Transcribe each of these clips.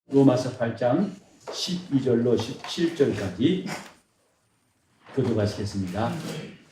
로마서 8장 12절로 17절까지 교독하시겠습니다.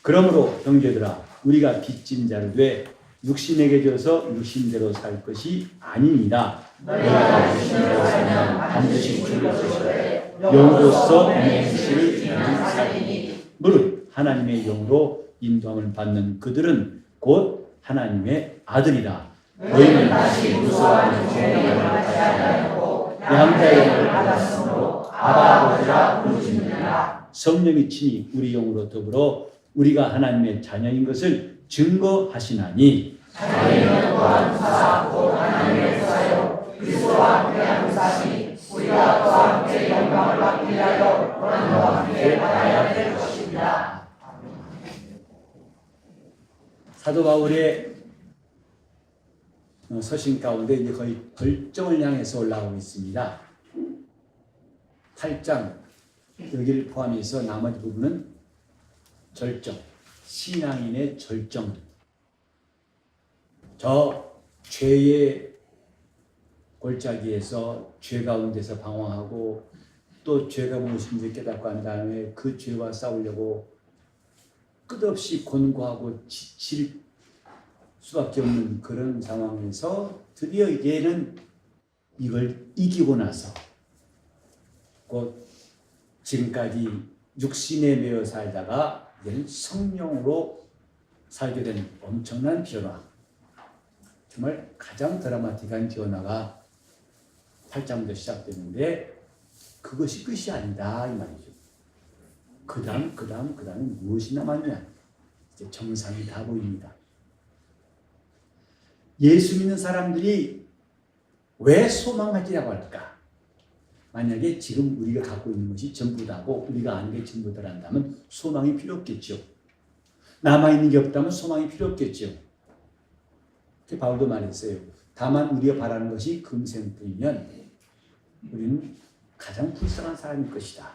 그러므로 형제들아 우리가 빚진 자를 돼 육신에게 져서 육신대로 살 것이 아닙니다. 너희가 육신대로 살면 반드시 죽을 것이되 영으로서 내 행실을 지니는 살이니 무릇 하나님의 영으로 인도함을 받는 그들은 곧 하나님의 아들이라. 너희는 다시 무수한 죄의 영을 받지 아니하였고 양자의 영을 받았으므로 아바 아버지라 부르짖느니라. 성령이 친히 우리 영으로 더불어 우리가 하나님의 자녀인 것을 증거하시나니 자녀는 또한 사사 곧 하나님의 사요 그리스도와 함께 함사니 우리가 또한 함께 영광을 받기 위하여 하나님과 함께 받아야 될 것입니다. 사도 바울의 서신 가운데 이제 거의 결정을 향해서 올라오고 있습니다. 8장 여기를 포함해서 나머지 부분은 절정, 신앙인의 절정. 저 죄의 골짜기에서 죄 가운데서 방황하고 또 죄가 무엇인지 깨닫고 한 다음에 그 죄와 싸우려고 끝없이 곤고하고 지칠 수밖에 없는 그런 상황에서 드디어 이제는 이걸 이기고 나서 곧 지금까지 육신에 매여 살다가 이제는 성령으로 살게 된 엄청난 변화, 정말 가장 드라마틱한 변화가 8장부터 시작되는데 그것이 끝이 아니다 이 말이죠. 그 다음 무엇이 남았냐? 이제 정상이 다 보입니다. 예수 믿는 사람들이 왜 소망하지라고 할까? 만약에 지금 우리가 갖고 있는 것이 전부다고 우리가 아는 게 전부다란다면 소망이 필요 없겠죠. 남아있는 게 없다면 소망이 필요 없겠죠. 바울도 말했어요. 다만 우리가 바라는 것이 금생뿐이면 우리는 가장 불쌍한 사람일 것이다.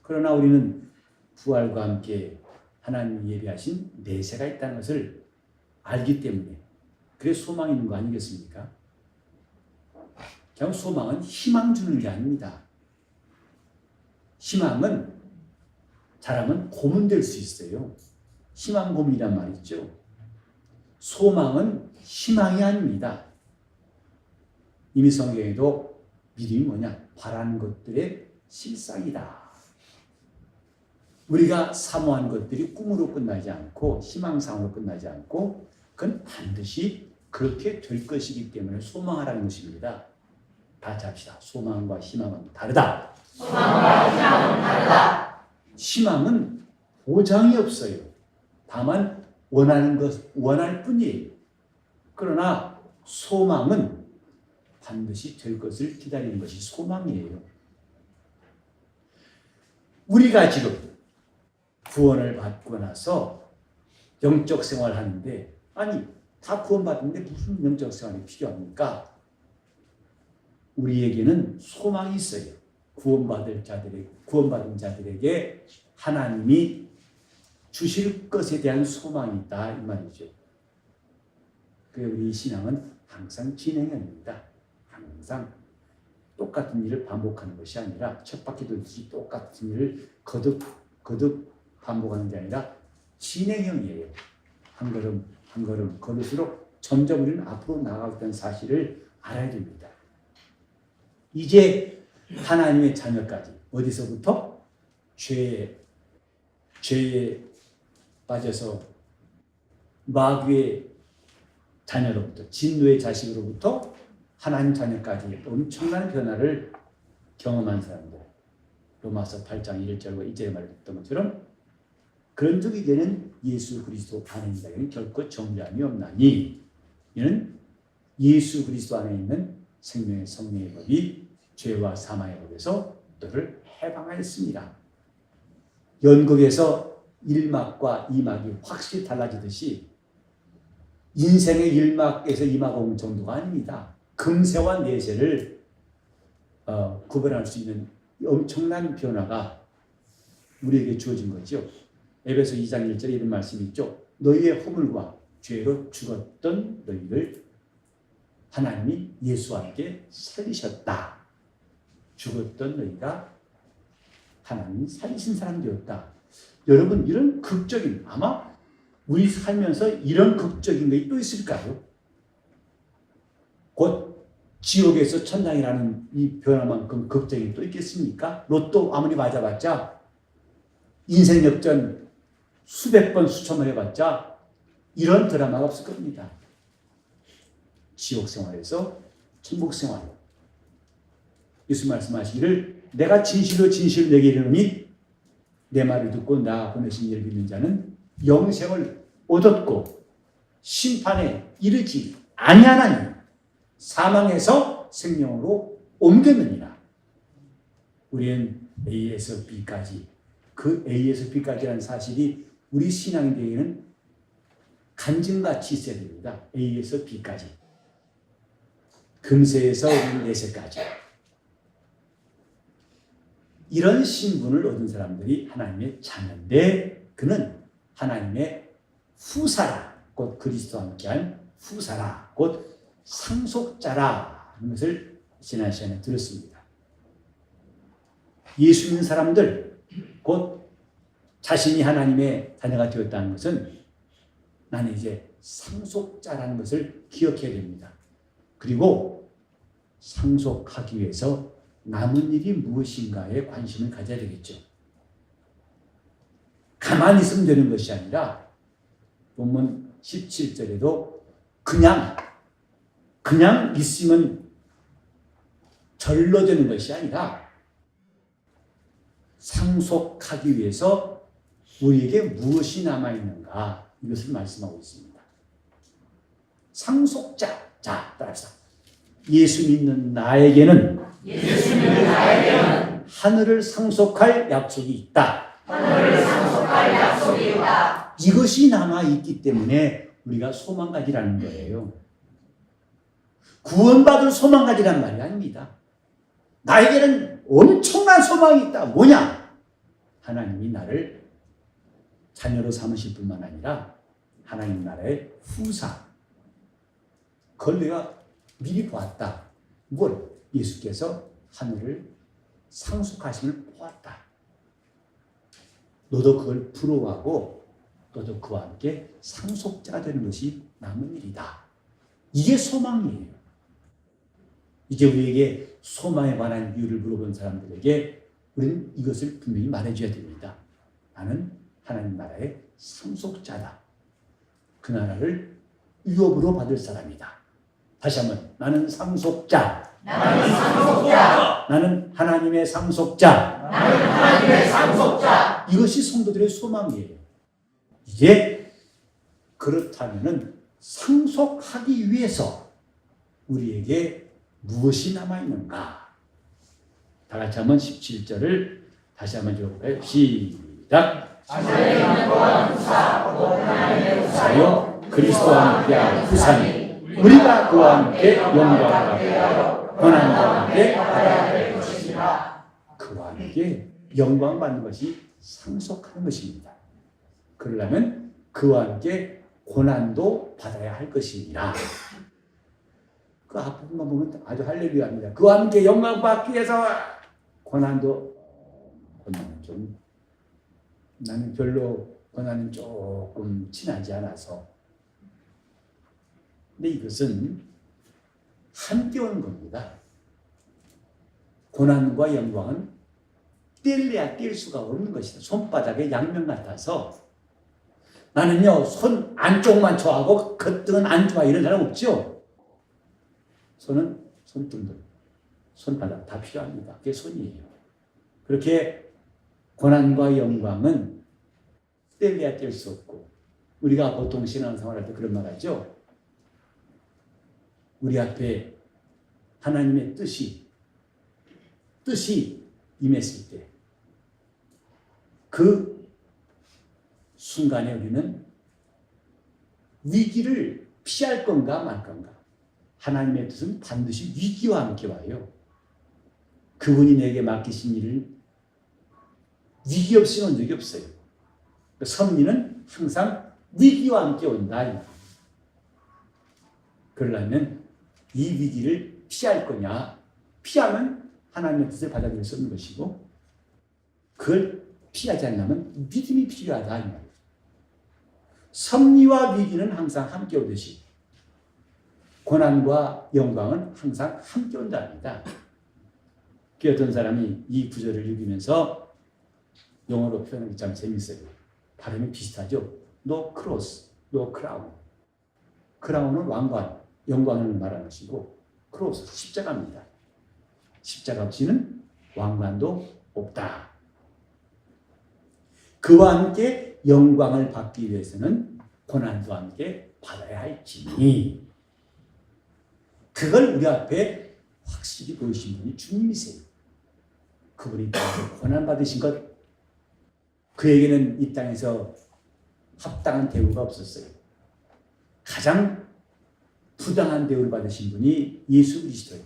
그러나 우리는 부활과 함께 하나님이 예비하신 내세가 있다는 것을 알기 때문에 그래서 소망이 있는 거 아니겠습니까? 그냥 소망은 희망 주는 게 아닙니다. 희망은 잘하면 고문 될 수 있어요. 희망 고문이란 말이죠. 소망은 희망이 아닙니다. 이미 성경에도 믿음이 뭐냐? 바라는 것들의 실상이다. 우리가 사모한 것들이 꿈으로 끝나지 않고 희망상으로 끝나지 않고 그건 반드시 그렇게 될 것이기 때문에 소망하라는 것입니다. 다 잡시다. 소망과 희망은 다르다. 소망과 희망은 다르다. 희망은 보장이 없어요. 다만 원하는 것, 원할 뿐이에요. 그러나 소망은 반드시 될 것을 기다리는 것이 소망이에요. 우리가 지금 구원을 받고 나서 영적 생활을 하는데 아니 다 구원받는데 무슨 영적 생활이 필요합니까? 우리에게는 소망이 있어요. 구원받은 자들에게 하나님이 주실 것에 대한 소망이 있다 이 말이죠. 그래서 우리 신앙은 항상 진행형입니다. 항상 똑같은 일을 반복하는 것이 아니라 첫 바퀴 돌듯이 똑같은 일을 거듭 반복하는 게 아니라 진행형이에요. 한 걸음 한 걸음 걸을수록 점점 우리는 앞으로 나아가겠다는 사실을 알아야 됩니다. 이제 하나님의 자녀까지 어디서부터? 죄에 빠져서 마귀의 자녀로부터 진노의 자식으로부터 하나님 자녀까지 엄청난 변화를 경험한 사람들, 로마서 8장 1절과 2절에 말했던 것처럼 그런 적 이제는 예수 그리스도 안에 있는 자에게는 결코 정죄함이 없나니 이는 예수 그리스도 안에 있는 생명의 성령의 법이 죄와 사망의 법에서 너를 해방하였습니다. 연극에서 1막과 2막이 확실히 달라지듯이 인생의 1막에서 2막 정도가 아닙니다. 금세와 내세를 구별할 수 있는 엄청난 변화가 우리에게 주어진 거죠. 에베소 2장 1절에 이런 말씀이 있죠. 너희의 허물과 죄로 죽었던 너희를 하나님이 예수와 함께 살리셨다. 죽었던 너희가 하나님이 살리신 사람 되었다. 여러분, 이런 극적인, 아마 우리 살면서 이런 극적인 것이 또 있을까요? 곧 지옥에서 천당이라는 이 변화만큼 극적인 또 있겠습니까? 로또 아무리 맞아봤자, 인생 역전 수백 번 수천 번 해봤자 이런 드라마가 없을 겁니다. 지옥 생활에서 천국 생활. 예수 말씀하시기를 내가 진실로 진실로 내게 이르노니 내 말을 듣고 나 보내신 이를 믿는 자는 영생을 얻었고 심판에 이르지 아니하나니 사망에서 생명으로 옮겼느니라. 우리는 A에서 B까지, 그 A에서 B까지라는 사실이 우리 신앙인에게는 간증같이 있어야 됩니다. A에서 B까지. 금세에서 내세까지. 이런 신분을 얻은 사람들이 하나님의 자녀인데 그는 하나님의 후사라, 곧 그리스도와 함께한 후사라, 곧 상속자라 하는 것을 지난 시간에 들었습니다. 예수 믿는 사람들, 곧 자신이 하나님의 자녀가 되었다는 것은 나는 이제 상속자라는 것을 기억해야 됩니다. 그리고 상속하기 위해서 남은 일이 무엇인가에 관심을 가져야 되겠죠. 가만히 있으면 되는 것이 아니라 본문 17절에도 그냥 있으면 절로 되는 것이 아니라 상속하기 위해서 우리에게 무엇이 남아있는가 이것을 말씀하고 있습니다. 상속자, 자, 따라합시다. 예수 믿는 나에게는 하늘을 상속할 약속이 있다. 이것이 남아있기 때문에 우리가 소망 가지라는 거예요. 구원받을 소망 가지란 말이 아닙니다. 나에게는 엄청난 소망이 있다. 뭐냐? 하나님이 나를 자녀로 삼으실 뿐만 아니라 하나님 나라의 후사. 그걸 내가 미리 보았다. 뭘? 예수께서 하늘을 상속하심을 보았다. 너도 그걸 부러워하고 너도 그와 함께 상속자가 되는 것이 남은 일이다. 이게 소망이에요. 이제 우리에게 소망에 관한 이유를 물어본 사람들에게 우리는 이것을 분명히 말해줘야 됩니다. 나는 하나님 나라의 상속자다. 그 나라를 유업으로 받을 사람이다. 다시 한번, 나는 상속자. 나는 하나님의 상속자. 이것이 성도들의 소망이에요. 이제 그렇다면은 상속하기 위해서 우리에게 무엇이 남아있는가? 다 같이 한번 17절을 다시 한번 읽어볼까요? 시작! 후사요 그리스도와 함께한 후사니 우리가 그와 함께 영광을 받게 하여 고난과 함께 받아야 될 것입니다. 그와 함께 영광 받는 것이 상속하는 것입니다. 그러려면 그와 함께 고난도 받아야 할 것이니라. 그 앞부분만 보면 아주 할렐루야입니다. 그와 함께 영광 받기 위해서 고난은 좀 나는 별로 고난은 조금 친하지 않아서. 근데 이것은 함께 오는 겁니다. 고난과 영광은 뗄래야 뗄 수가 없는 것이다. 손바닥의 양면 같아서 나는요 손 안쪽만 좋아하고 겉등은 안 좋아 이런 사람 없죠. 손은 손등들, 손바닥 다 필요합니다. 그게 손이에요. 그렇게 고난과 영광은 뗄래야 뗄 수 없고 우리가 보통 신앙생활할 때 그런 말 하죠. 우리 앞에 하나님의 뜻이 임했을 때 그 순간에 우리는 위기를 피할 건가 말 건가. 하나님의 뜻은 반드시 위기와 함께 와요. 그분이 내게 맡기신 일을 위기 없이 온 적이 없어요. 섭리는 항상 위기와 함께 온다. 그러려면 이 위기를 피할 거냐? 피하면 하나님의 뜻을 받아들일 수 없는 것이고 그걸 피하지 않으면 믿음이 필요하다 이 말이에요. 섭리와 위기는 항상 함께 오듯이 고난과 영광은 항상 함께 온답니다. 그 어떤 사람이 이 구절을 읽으면서 영어로 표현하기 참 재밌어요. 발음이 비슷하죠. No cross, no crown. 크라운은 왕관, 영광을 말하는 것이고 크로스, 십자가입니다. 십자가 없이는 왕관도 없다. 그와 함께 영광을 받기 위해서는 고난도 함께 받아야 할지니 그걸 우리 앞에 확실히 보이신 분이 주님이세요. 그분이 고난 받으신 것 그에게는 이 땅에서 합당한 대우가 없었어요. 가장 부당한 대우를 받으신 분이 예수 그리스도예요.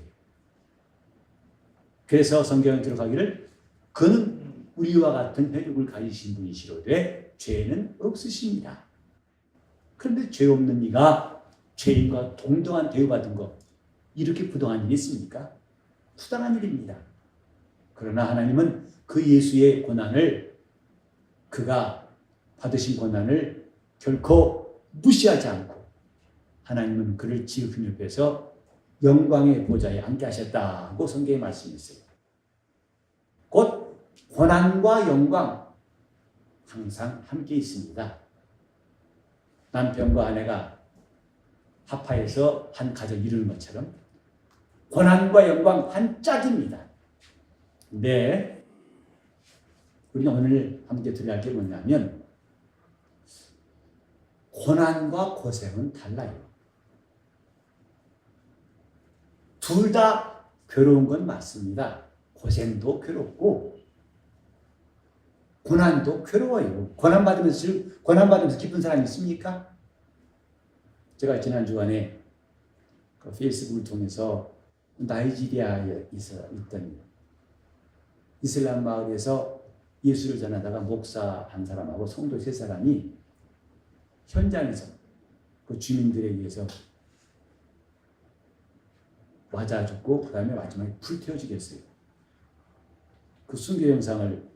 그래서 성경에 들어가기를 그는 우리와 같은 혈육을 가지신 분이시로되 죄는 없으십니다. 그런데 죄 없는 이가 죄인과 동등한 대우받은 것 이렇게 부당한 일이 있습니까? 부당한 일입니다. 그러나 하나님은 그 예수의 고난을 그가 받으신 고난을 결코 무시하지 않고 하나님은 그를 지극히 높여서 영광의 보좌에 앉게 하셨다고 성경에 말씀했어요. 곧 고난과 영광 항상 함께 있습니다. 남편과 아내가 합하여서 한 가족을 이루는 것처럼 고난과 영광 한 짝입니다. 근데 우리가 오늘 함께 들어갈 게 뭐냐면 고난과 고생은 달라요. 둘 다 괴로운 건 맞습니다. 고생도 괴롭고 고난도 괴로워요. 고난받으면서 기쁜 사람이 있습니까? 제가 지난 주간에 그 페이스북을 통해서 나이지리아에 있던 이슬람 마을에서 예수를 전하다가 목사 한 사람하고 성도 3사람이 현장에서 그 주민들에 의해서 맞아 죽고 그 다음에 마지막에 불태워 죽였어요. 그 순교 영상을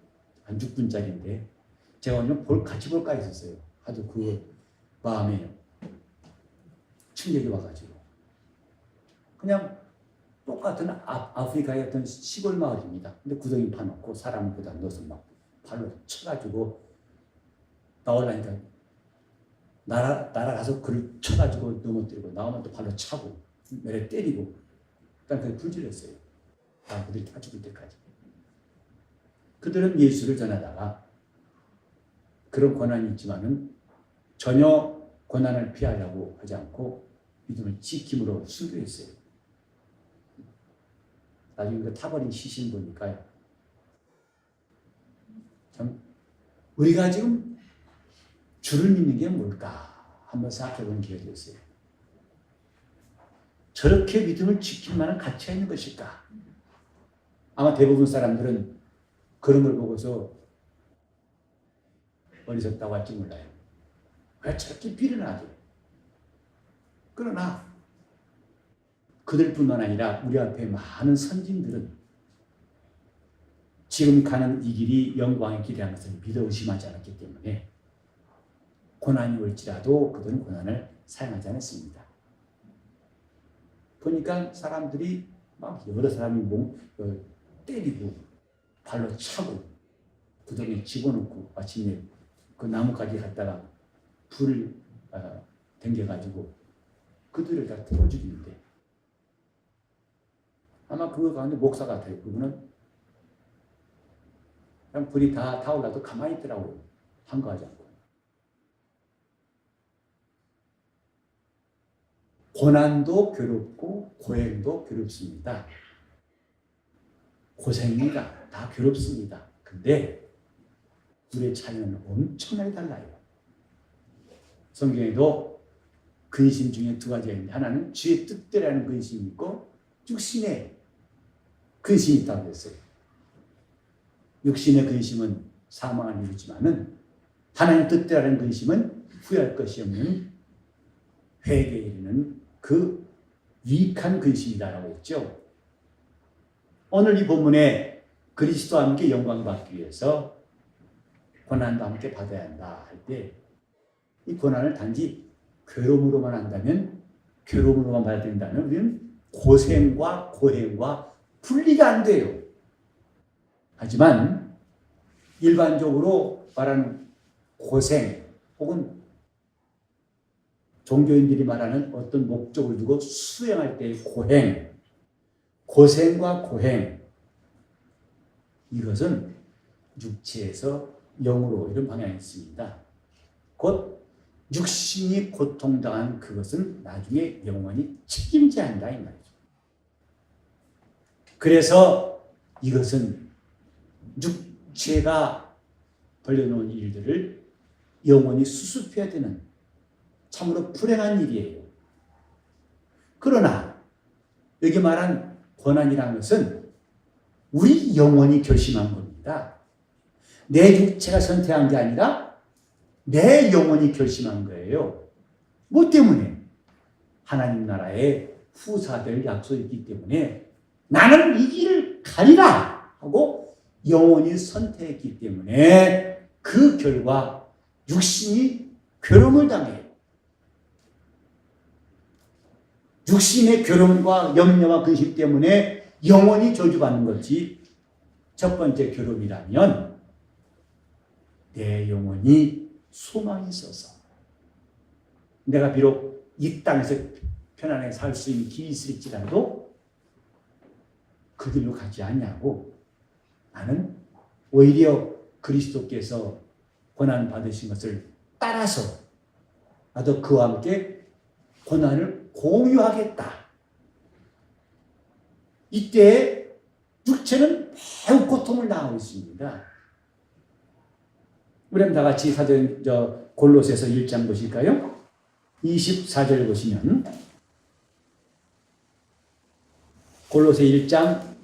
한 6분짜리인데 제가 오늘 같이 볼까 했었어요. 하도 그 마음에 충격이 와가지고 그냥 똑같은 아프리카의 어떤 시골 마을입니다. 근데 구덩이 파놓고 사람을 그다 넣어서 막 발로 쳐가지고 나오려니까 날아가서 그를 쳐가지고 넘어뜨리고 나오면 또 발로 차고 내려 때리고 일단 그게 불질렀어요. 그들이 다 죽을 때까지. 그들은 예수를 전하다가 그런 고난이 있지만은 전혀 고난을 피하려고 하지 않고 믿음을 지킴으로 순교했어요. 나중에 그 타버린 시신 보니까요. 참 우리가 지금 주를 믿는 게 뭘까 한번 생각해보는 기회가 되었어요. 저렇게 믿음을 지킬 만한 가치가 있는 것일까? 아마 대부분 사람들은 그런 걸 보고서 어리석다고 할지 몰라요. 왜 저렇게 비련하지? 그러나 그들뿐만 아니라 우리 앞에 많은 선진들은 지금 가는 이 길이 영광의 길이라는 것을 믿어 의심하지 않았기 때문에 고난이 올지라도 그들은 고난을 사용하지 않았습니다. 보니까 사람들이 막 여러 사람이 때리고 발로 차고 구덩이에 집어넣고 마침내 그 나무까지 갔다가 불을 댕겨가지고 그들을 다 태워 죽이는데 아마 그거 가운데 목사 같아요. 그분은 그냥 불이 다 타올라도 가만히 있더라고요. 한가하지 않고. 고난도 괴롭고 고행도 괴롭습니다. 고생입니다. 다 괴롭습니다. 근데 우리의 차이는 엄청나게 달라요. 성경에도 근심 중에 2가지가 있는데 하나는 주의 뜻대로라는 근심이 있고 육신의 근심이 있다고 했어요. 육신의 근심은 사망을 이루지만은 하나님 뜻대로라는 근심은 후회할 것이 없는 회개에 이르는 그 유익한 근심이다라고 했죠. 오늘 이 본문에 그리스도와 함께 영광 받기 위해서 고난도 함께 받아야 한다 할 때 이 고난을 단지 괴로움으로만 한다면 괴로움으로만 받아야 된다면 우리는 고생과 고행과 분리가 안 돼요. 하지만 일반적으로 말하는 고생 혹은 종교인들이 말하는 어떤 목적을 두고 수행할 때의 고행, 고생과 고행, 이것은 육체에서 영으로 이런 방향이 있습니다. 곧 육신이 고통당한 그것은 나중에 영원히 책임져야 한다 이 말이죠. 그래서 이것은 육체가 벌려놓은 일들을 영원히 수습해야 되는 참으로 불행한 일이에요. 그러나 여기 말한 고난이라는 것은 우리 영혼이 결심한 겁니다. 내 육체가 선택한 게 아니라 내 영혼이 결심한 거예요. 뭐 때문에? 하나님 나라의 후사될 약속이 있기 때문에 나는 이 길을 가리라 하고 영혼이 선택했기 때문에 그 결과 육신이 괴로움을 당해요. 육신의 괴로움과 염려와 근심 때문에 영혼이 저주받는 것이 첫 번째 괴로움이라면 내 영혼이 소망이 있어서 내가 비록 이 땅에서 편안하게 살 수 있는 길이 있을지라도 그 길로 가지 않냐고 나는 오히려 그리스도께서 고난 받으신 것을 따라서 나도 그와 함께 고난을 공유하겠다. 이때 육체는 매우 고통을 당하고 있습니다. 우리 다 같이 사전 골로새서 1장 보실까요? 24절 보시면 골로새 1장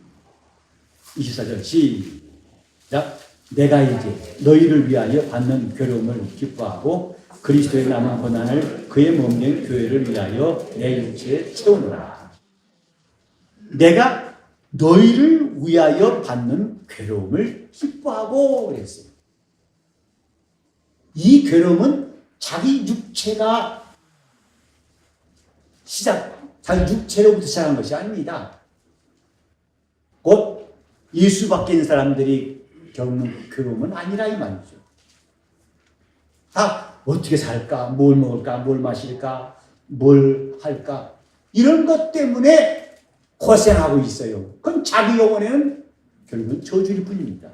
24절 시작. 내가 이제 너희를 위하여 받는 괴로움을 기뻐하고 그리스도의 남은 고난을 그의 몸된 교회를 위하여 내 육체에 채우노라. 내가 너희를 위하여 받는 괴로움을 기뻐하고 그랬어요. 이 괴로움은 자기 육체가 자기 육체로부터 시작한 것이 아닙니다. 곧 예수 밖에 있는 사람들이 겪는 괴로움은 아니라 이 말이죠. 다 어떻게 살까, 뭘 먹을까, 뭘 마실까, 뭘 할까 이런 것 때문에 고생하고 있어요. 그럼 자기 영혼에는 결국은 저주일 뿐입니다.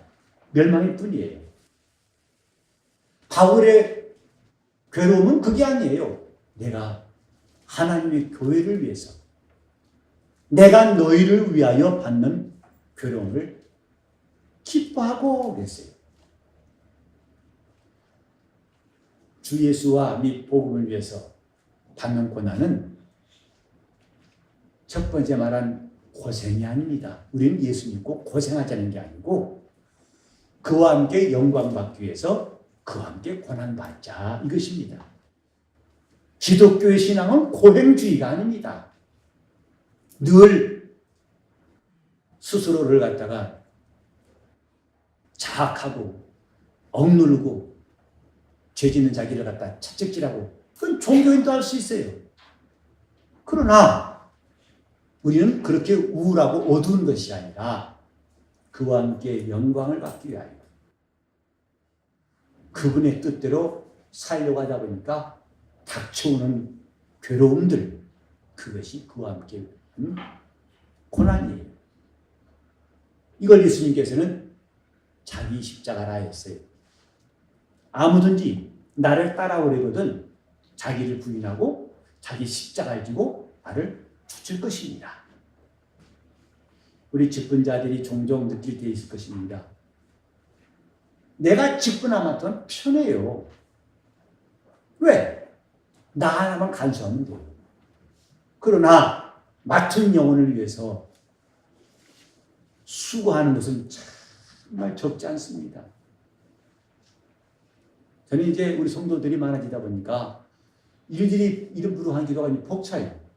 멸망일 뿐이에요. 바울의 괴로움은 그게 아니에요. 내가 하나님의 교회를 위해서 내가 너희를 위하여 받는 괴로움을 기뻐하고 그랬어요. 주 예수와 및 복음을 위해서 받는 고난은 첫 번째 말한 고생이 아닙니다. 우리는 예수 믿고 고생하자는 게 아니고 그와 함께 영광 받기 위해서 그와 함께 고난 받자 이것입니다. 기독교의 신앙은 고행주의가 아닙니다. 늘 스스로를 갖다가 자학하고 억누르고 죄 짓는 자기를 갖다 채찍질하고 그건 종교인도 할 수 있어요. 그러나 우리는 그렇게 우울하고 어두운 것이 아니라 그와 함께 영광을 받기 위하여 그분의 뜻대로 살려고 하다 보니까 닥쳐오는 괴로움들 그것이 그와 함께 고난이에요. 이걸 예수님께서는 자기 십자가라 했어요. 아무든지 나를 따라오려거든 자기를 부인하고 자기 십자가를 지고 나를 쫓을 것입니다. 우리 직분자들이 종종 느낄 때 있을 것입니다. 내가 직분하면 편해요. 왜? 나 하나만 간수하면 돼요. 그러나 맡은 영혼을 위해서 수고하는 것은 정말 적지 않습니다. 저는 이제 우리 성도들이 많아지다 보니까 일들이 이름부로 한 기도가 벅차요.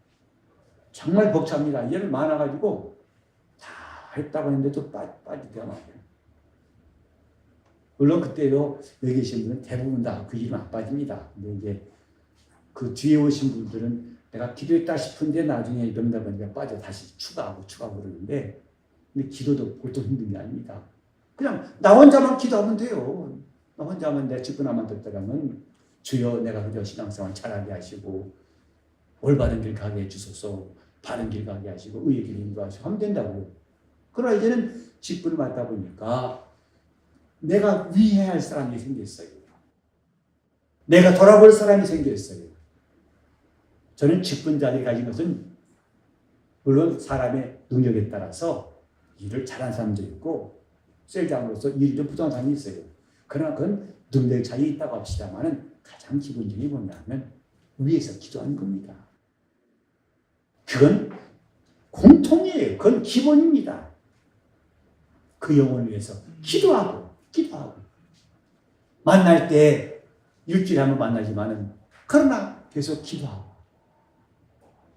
정말 벅찹니다. 일 많아가지고 다 했다고 했는데 또 빠지대요. 물론 그때도 여기 계신 분은 대부분 다 그 일은 안 빠집니다. 근데 이제 그 뒤에 오신 분들은 내가 기도했다 싶은데 나중에 명다 보니까 빠져 다시 추가하고 그러는데, 근데 기도도 보통 힘든 게 아닙니다. 그냥 나 혼자만 기도하면 돼요. 나 혼자만 내 직분함만 듣다가면 주여 내가 그저 신앙생활 잘하게 하시고 올바른 길 가게 해주소서, 바른 길 가게 하시고 의의 길 인도하시고 하면 된다고요. 그러나 이제는 직분을 맡다 보니까 내가 위해야 할 사람이 생겼어요. 내가 돌아볼 사람이 생겼어요. 저는 직분자들이 가진 것은 물론 사람의 능력에 따라서 일을 잘하는 사람도 있고 셀장으로서 일이 좀 부족한 사람이 있어요. 그러나 그건 능력의 차이 있다고 합시다만은 가장 기본적인 뭐냐면 위에서 기도하는 겁니다. 그건 공통이에요. 그건 기본입니다. 그 영혼을 위해서 기도하고 만날 때 일주일에 한 번 만나지만은 그러나 계속 기도하고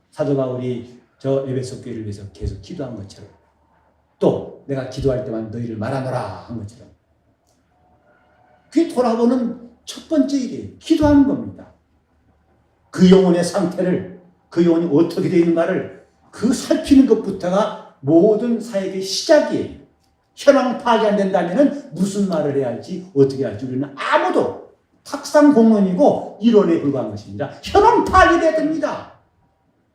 사도 바울이 저 에베소 교회를 위해서 계속 기도한 것처럼 또 내가 기도할 때만 너희를 말하노라 한 것처럼 그게 돌아보는 첫 번째 일이에요. 기도하는 겁니다. 그 영혼의 상태를 그 영혼이 어떻게 되어 있는가를 그 살피는 것부터가 모든 사역의 시작이에요. 현황 파악이 안 된다면 무슨 말을 해야 할지 어떻게 할지 우리는 아무도 탁상 공론이고 이론에 불과한 것입니다. 현황 파악이 돼야 됩니다.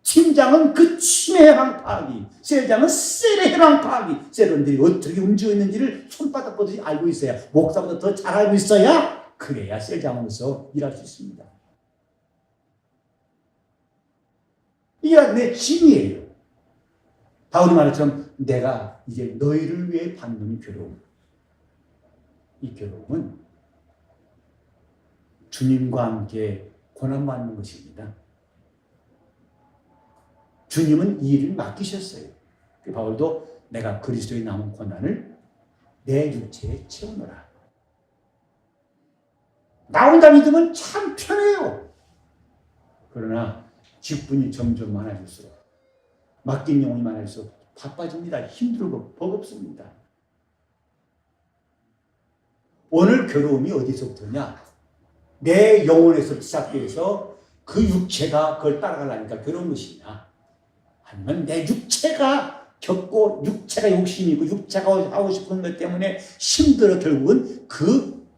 팀장은 그 팀의 현황 파악이, 셀장은 셀의 현황 파악이, 셀원들이 어떻게 움직이고 있는지를 손바닥 보듯이 알고 있어야, 목사보다 더 잘 알고 있어야 그래야 셀장으로서 일할 수 있습니다. 이게 내 짐이에요. 바울이 말했처럼 내가 이제 너희를 위해 받는 괴로움, 이 괴로움은 주님과 함께 고난받는 것입니다. 주님은 이 일을 맡기셨어요. 바울도 내가 그리스도의 남은 고난을 내 육체에 채우노라. 나 혼자 믿으면 참 편해요. 그러나 직분이 점점 많아질수록 맡긴 영혼이 많아질수록 바빠집니다. 힘들고 버겁습니다. 오늘 괴로움이 어디서부터냐? 내 영혼에서 시작돼서 그 육체가 그걸 따라가려니까 괴로운 것이냐? 아니면 내 육체가 겪고 육체가 욕심이고 육체가 하고 싶은 것 때문에 힘들어 결국은 그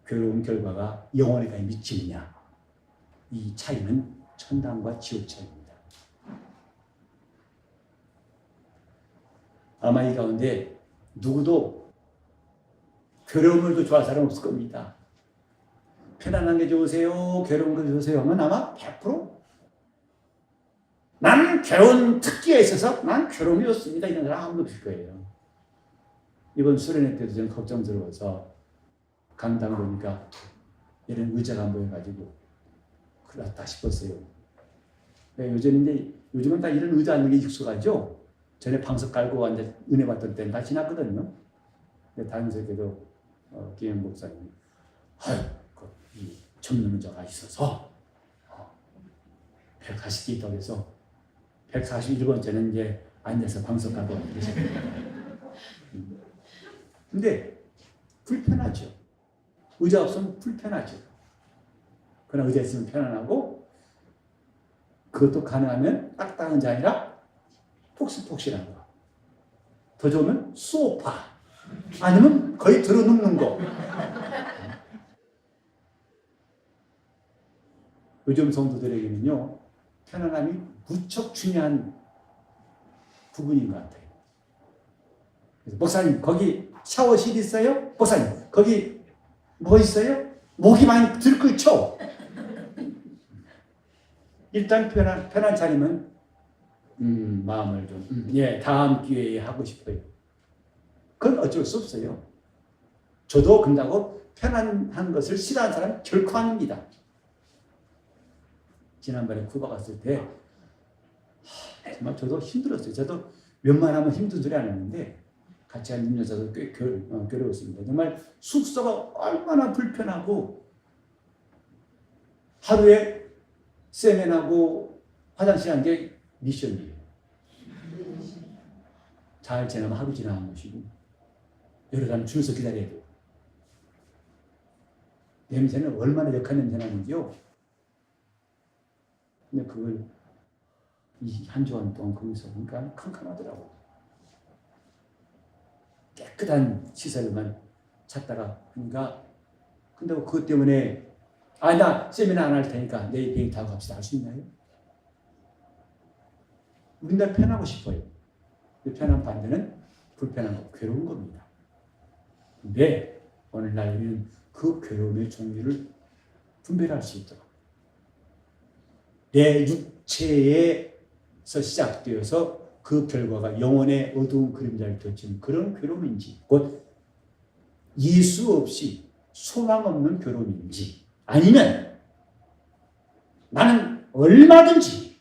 괴로운 결과가 영혼에 미치느냐? 이 차이는 천당과 지옥 차이입니다. 아마 이 가운데 누구도 괴로움을 더 좋아할 사람 없을 겁니다. 편안한 게 좋으세요? 괴로운 게 좋으세요? 하면 아마 100% 나는 괴로운 특기가 있어서 난 괴로움이 좋습니다. 이런 사람 아무도 없을 거예요. 이번 수련회 때도 저는 걱정스러워서 강당 보니까 이런 의자가 안 보여가지고 큰일 났다 싶었어요. 요즘은 다 이런 의자 앉는 게 익숙하죠? 전에 방석 깔고 앉아 은혜 받던 때는 다 지났거든요. 근데 다행스럽게도 김현 목사님이 이 접는 의자가 있어서 140개 있다고 해서 141번째는 이제 앉아서 방석 깔고 계십니다. 근데 불편하죠. 의자 없으면 불편하죠. 그러나 의자 있으면 편안하고 그것도 가능하면 딱딱한 의자 아니라 폭신폭신한 거. 더 좋으면 소파. 아니면 거의 들어눕는 거. 요즘 성도들에게는요, 편안함이 무척 중요한 부분인 것 같아요. 그래서 목사님, 거기 샤워실 있어요? 목사님, 거기 뭐 있어요? 목이 많이 들끓죠? 일단 편한 차리면 마음을 좀 다음 기회에 하고 싶어요. 그건 어쩔 수 없어요. 저도 그런다고 편안한 것을 싫어하는 사람 결코 아닙니다. 지난번에 쿠바 갔을 때 정말 저도 힘들었어요. 저도 웬만하면 힘든 소리 안 했는데 같이 앉은 여자도 꽤 괴로웠습니다. 정말 숙소가 얼마나 불편하고 하루에 세면하고 화장실 한 게 미션이에요. 잘 지나면 하루 지나는 것이고 여러 사람 줄서 기다려야 돼요. 냄새는 얼마나 역한 냄새 나는지요. 근데 그걸 이 한 주간 동안 거기서 보니까 캄캄하더라고. 깨끗한 시설만 찾다가 그러니까 근데 그것 때문에 나 세미나 안 할 테니까 내일 비행기 타고 갑시다 할 수 있나요? 우리나라 편하고 싶어요. 편한 반대는 불편한 거, 괴로운 겁니다. 근데 오늘날 우리는 그 괴로움의 종류를 분별할 수 있도록 내 육체에서 시작되어서 그 결과가 영혼의 어두운 그림자를 덮치는 그런 괴로움인지 곧 예수 없이 소망 없는 괴로움인지 아니면 나는 얼마든지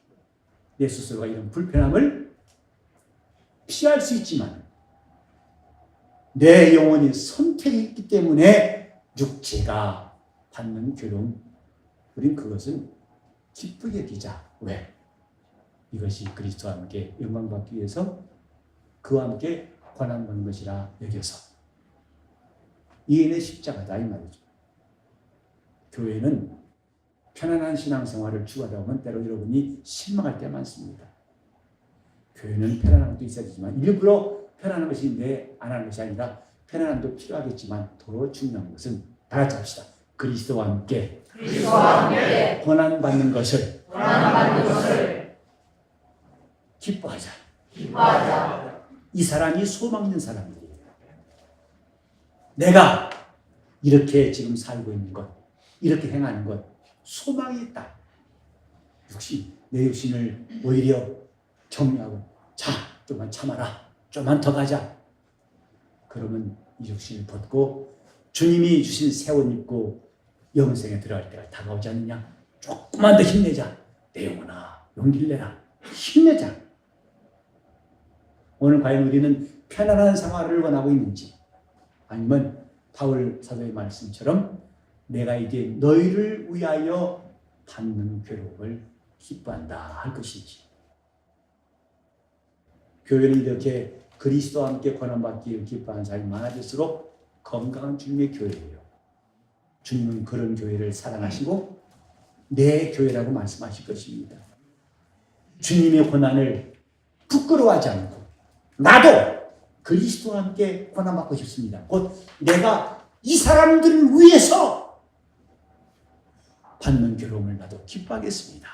내 스스로가 이런 불편함을 피할 수 있지만 내 영혼이 선택이 있기 때문에 육체가 받는 괴로움 우린 그것은 기쁘게 여기자. 왜? 이것이 그리스도와 함께 영광받기 위해서 그와 함께 고난받는 것이라 여겨서 이게 내 십자가다 이 말이죠. 교회는 편안한 신앙생활을 추구하다 보면 때로 여러분이 실망할 때가 많습니다. 교회는 편안한 것도 있어야 되지만 일부러 편안한 것인데 안 하는 것이 아니라 편안함도 필요하겠지만 더 중요한 것은 다 같이 합시다. 그리스도와 함께 고난받는 것을 기뻐하자. 이 사람이 소망 있는 사람들이에요. 내가 이렇게 지금 살고 있는 것, 이렇게 행하는 것, 소망이 있다. 내 육신을 오히려 정리하고 자, 좀만 참아라. 좀만 더 가자. 그러면 이 육신을 벗고 주님이 주신 새 옷 입고 영생에 들어갈 때가 다가오지 않느냐. 조금만 더 힘내자. 내 영혼아 용기를 내라. 힘내자. 오늘 과연 우리는 편안한 생활을 원하고 있는지 아니면 바울 사도의 말씀처럼 내가 이제 너희를 위하여 받는 괴로움을 기뻐한다 할 것인지. 교회는 이렇게 그리스도와 함께 고난받기를 기뻐하는 사람이 많아질수록 건강한 주님의 교회예요. 주님은 그런 교회를 사랑하시고 내 교회라고 말씀하실 것입니다. 주님의 고난을 부끄러워하지 않고 나도 그리스도와 함께 고난받고 싶습니다. 곧 내가 이 사람들을 위해서 받는 괴로움을 나도 기뻐하겠습니다.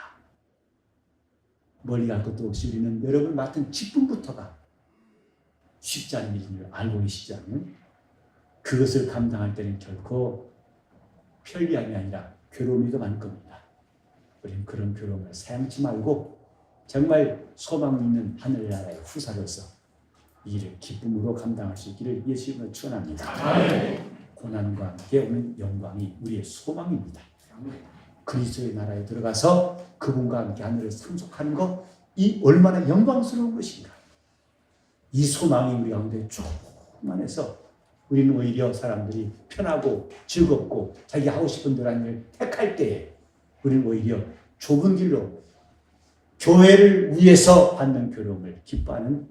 멀리 갈 것도 없이 우리는 여러분 맡은 직분부터가 쉽지 않은 일인 줄 알고 계시지 않으면 그것을 감당할 때는 결코 편리함이 아니라 괴로움이 더 많을 겁니다. 우리는 그런 괴로움을 사양치 말고 정말 소망 있는 하늘나라의 후사로서 이 일을 기쁨으로 감당할 수 있기를 예수님으로 축원합니다. 고난과 함께 오는 영광이 우리의 소망입니다. 그리스도의 나라에 들어가서 그분과 함께 하늘을 상속하는 것, 이 얼마나 영광스러운 것인가. 이 소망이 우리 가운데 조금만 해서 우리는 오히려 사람들이 편하고 즐겁고 자기가 하고 싶은 대로 하는 일을 택할 때에 우리는 오히려 좁은 길로 교회를 위해서 받는 괴로움을 기뻐하는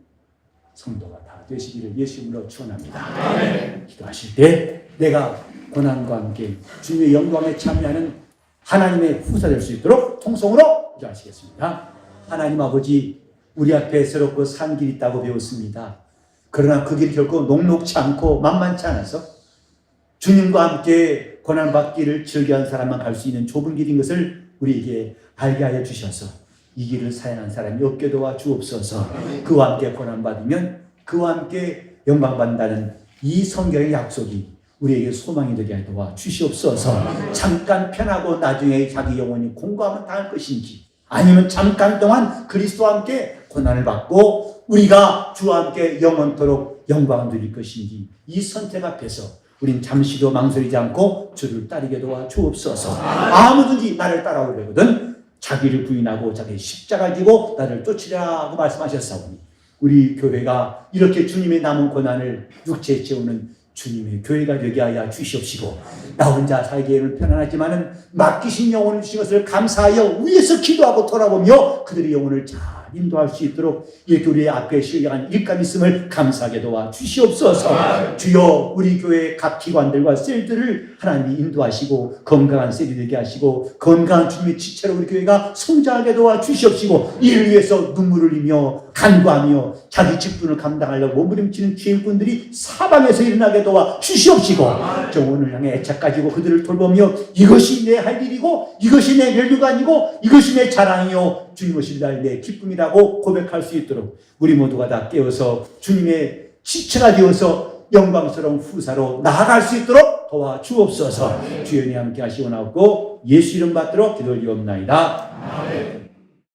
성도가 다 되시기를 예수님으로 축원합니다. 기도하실 때 내가 고난과 함께 주님의 영광에 참여하는 하나님의 후사 될 수 있도록 통성으로 기도하시겠습니다. 하나님 아버지, 우리 앞에 새롭고 산 길이 있다고 배웠습니다. 그러나 그 길이 결코 녹록치 않고 만만치 않아서 주님과 함께 고난받기를 즐겨한 사람만 갈 수 있는 좁은 길인 것을 우리에게 알게 하여 주셔서 이 길을 사양한 사람이 없게 도와 주옵소서. 그와 함께 고난받으면 그와 함께 영광받는다는 이 성경의 약속이 우리에게 소망이 되게 하여 도와 주시옵소서. 잠깐 편하고 나중에 자기 영혼이 공고하면 당할 것인지 아니면 잠깐 동안 그리스도와 함께 고난을 받고 우리가 주와 함께 영원토록 영광을 누릴 것인지 이 선택 앞에서 우린 잠시도 망설이지 않고 주를 따르게 도와 주옵소서. 아무든지 나를 따라오려거든 자기를 부인하고 자기 십자가 지고 나를 쫓으라고 말씀하셨사오니 우리 교회가 이렇게 주님의 남은 고난을 육체에 채우는 주님의 교회가 되게 하여 주시옵시고 나 혼자 살기에는 편안하지만은 맡기신 영혼을 주신 것을 감사하여 위에서 기도하고 돌아보며 그들의 영혼을 잘 인도할 수 있도록 이렇게 우리 앞에 실려간 일감 있음을 감사하게 도와 주시옵소서. 주여 우리 교회 각 기관들과 셀들을 하나님이 인도하시고 건강한 셀이 되게 하시고 건강한 주님의 지체로 우리 교회가 성장하게 도와 주시옵시고 이를 위해서 눈물을 흘리며 간구하며 자기 직분을 감당하려고 몸부림치는 죄인분들이 사방에서 일어나게 도와 주시옵시고 정원을 향해 애착 가지고 그들을 돌보며 이것이 내 할 일이고 이것이 내 멸류가 아니고 이것이 내 자랑이요 주님을 신뢰할 내 기쁨이라고 고백할 수 있도록 우리 모두가 다 깨어서 주님의 지체가 되어서 영광스러운 후사로 나아갈 수 있도록 도와주옵소서. 주연이 함께 하시고 나옵고 예수 이름 받도록 기도드리옵나이다.